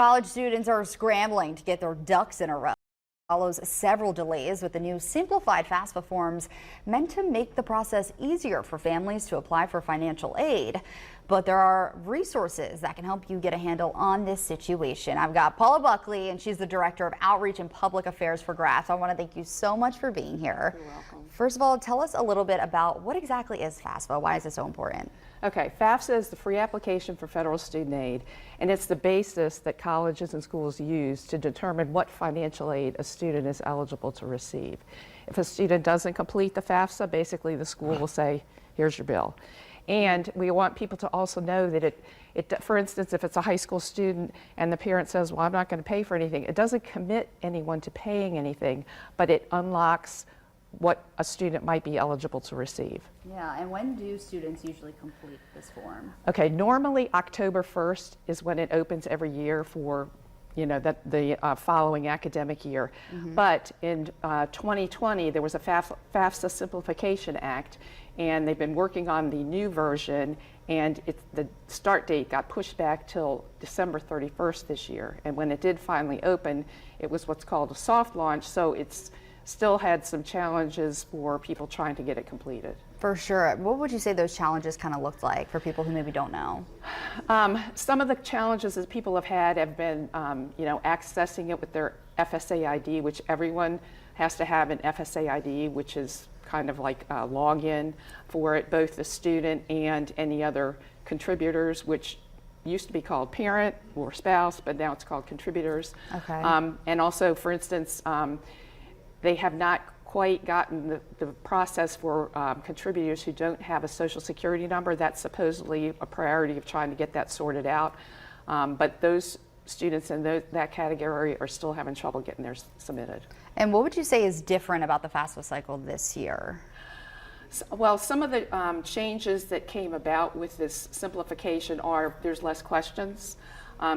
College students are scrambling to get their ducks in a row. Follows several delays with the new simplified FAFSA forms meant to make the process easier for families to apply for financial aid. But there are resources that can help you get a handle on this situation. I've got Paula Buckley, and she's the Director of Outreach and Public Affairs for GRASP. I want to thank you so much for being here. You're welcome. First of all, tell us a little bit about what exactly is FAFSA. Why is it so important? Okay, FAFSA is the free application for federal student aid, and it's the basis that colleges and schools use to determine what financial aid a student is eligible to receive. If a student doesn't complete the FAFSA, basically the school will say, here's your bill. And we want people to also know that for instance, if it's a high school student and the parent says, well, I'm not going to pay for anything, it doesn't commit anyone to paying anything, but it unlocks what a student might be eligible to receive. Yeah, and when do students usually complete this form? Okay, normally October 1st is when it opens every year for the following academic year. But in 2020, there was a FAFSA Simplification Act, and they've been working on the new version, and the start date got pushed back till December 31st this year. And when it did finally open, it was what's called a soft launch, so it's still had some challenges for people trying to get it completed. For sure. What would you say those challenges kind of looked like for people who maybe don't know? Some of the challenges that people have had have been, accessing it with their FSA ID, which everyone has to have an FSA ID, which is kind of like a login for it, both the student and any other contributors, which used to be called parent or spouse, but now it's called contributors. Okay. And also, for instance, they have not quite gotten the process for contributors who don't have a social security number. That's supposedly a priority of trying to get that sorted out. But those students in that category are still having trouble getting theirs submitted. And what would you say is different about the FAFSA cycle this year? Well, some of the changes that came about with this simplification are there's less questions.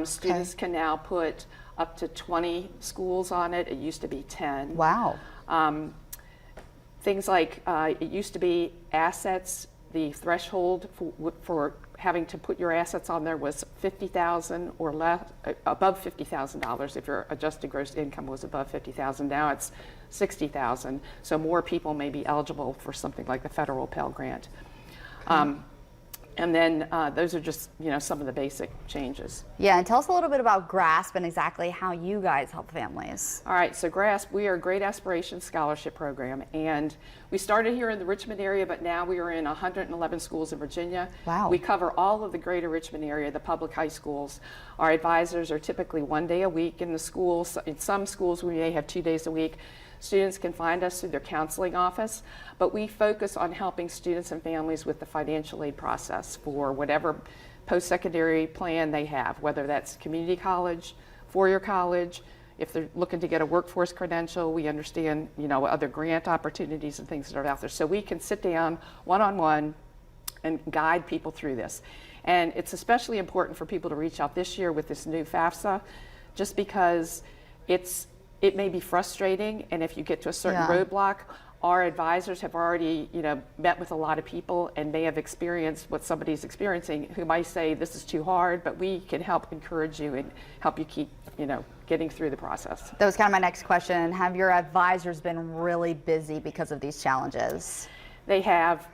Students can now put up to 20 schools on it. It used to be 10. Wow. Things like it used to be assets. The threshold for having to put your assets on there was $50,000 or less, above $50,000 if your adjusted gross income was above $50,000. Now it's $60,000. So more people may be eligible for something like the federal Pell Grant. And then those are just, some of the basic changes. Yeah, and tell us a little bit about GRASP and exactly how you guys help families. All right, so GRASP, we are a Great Aspirations Scholarship Program, and we started here in the Richmond area, but now we are in 111 schools in Virginia. Wow. We cover all of the greater Richmond area, the public high schools. Our advisors are typically 1 day a week in the schools. In some schools, we may have 2 days a week. Students can find us through their counseling office, but we focus on helping students and families with the financial aid process for whatever post-secondary plan they have, whether that's community college, four-year college. If they're looking to get a workforce credential, we understand, other grant opportunities and things that are out there. So we can sit down one-on-one and guide people through this. And it's especially important for people to reach out this year with this new FAFSA, just because it may be frustrating, and if you get to a certain roadblock, our advisors have already, met with a lot of people and may have experienced what somebody's experiencing who might say this is too hard, but we can help encourage you and help you keep, getting through the process. That was kind of my next question. Have your advisors been really busy because of these challenges? They have.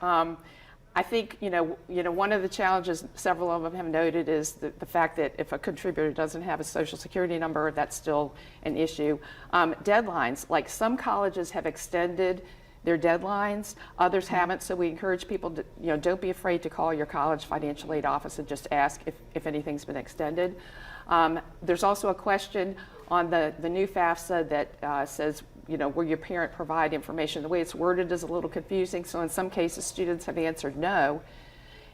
I think, one of the challenges several of them have noted is the fact that if a contributor doesn't have a social security number, that's still an issue. Deadlines, like some colleges have extended their deadlines, others haven't, so we encourage people to, don't be afraid to call your college financial aid office and just ask if anything's been extended. There's also a question on the new FAFSA that says, will your parent provide information? The way it's worded is a little confusing, so in some cases students have answered no,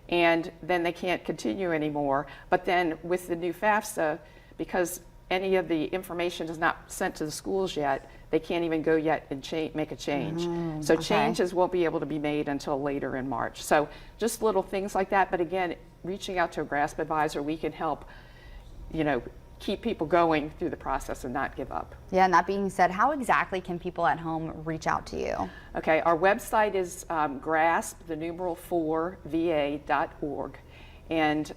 and then they can't continue anymore. But then with the new FAFSA, because any of the information is not sent to the schools yet, they can't even go yet and make a change. So changes won't be able to be made until later in March. So just little things like that, but again, reaching out to a GRASP advisor, we can help, keep people going through the process and not give up. Yeah, and that being said, how exactly can people at home reach out to you? Okay, our website is GRASP, the numeral 4, va.org. And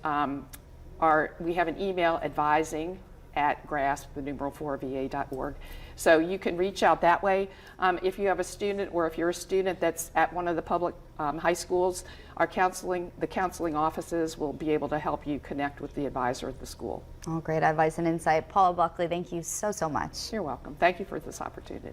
we have an email, advising grasp, the numeral 4va.org. So you can reach out that way. If you have a student, or if you're a student that's at one of the public high schools, the counseling offices will be able to help you connect with the advisor at the school. Oh, great advice and insight. Paula Buckley, thank you so much. You're welcome. Thank you for this opportunity.